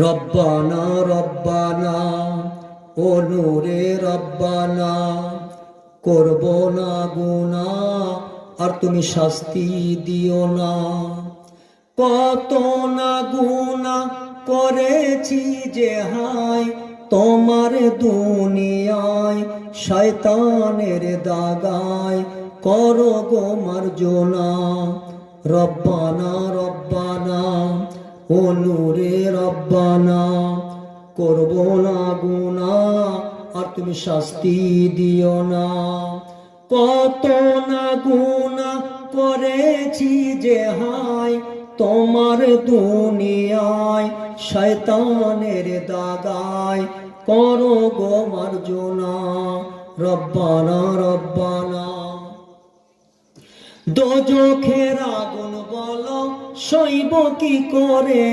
রব্বানা রব্বানা ও নূরে রব্বানা, করব না গুনাহ আর তুমি শাস্তি দিও না। কত না গুনাহ করেছি যে হায়, তোমার দুনিয়ায় শয়তানের দাগায় করো গো মার্জনা। রব্বানা রব্বানা ও নূরে রব্বানা, করব না গুনাহ আর তুমি শাস্তি দিও না। কত না গুনাহ করেছি যে হায়, তোমার দুনিয়ায় শয়তানের দাগায় করো গো মার্জনা। রব্বানা রব্বানা। দোজখের আগুন বলো সইব কি করে,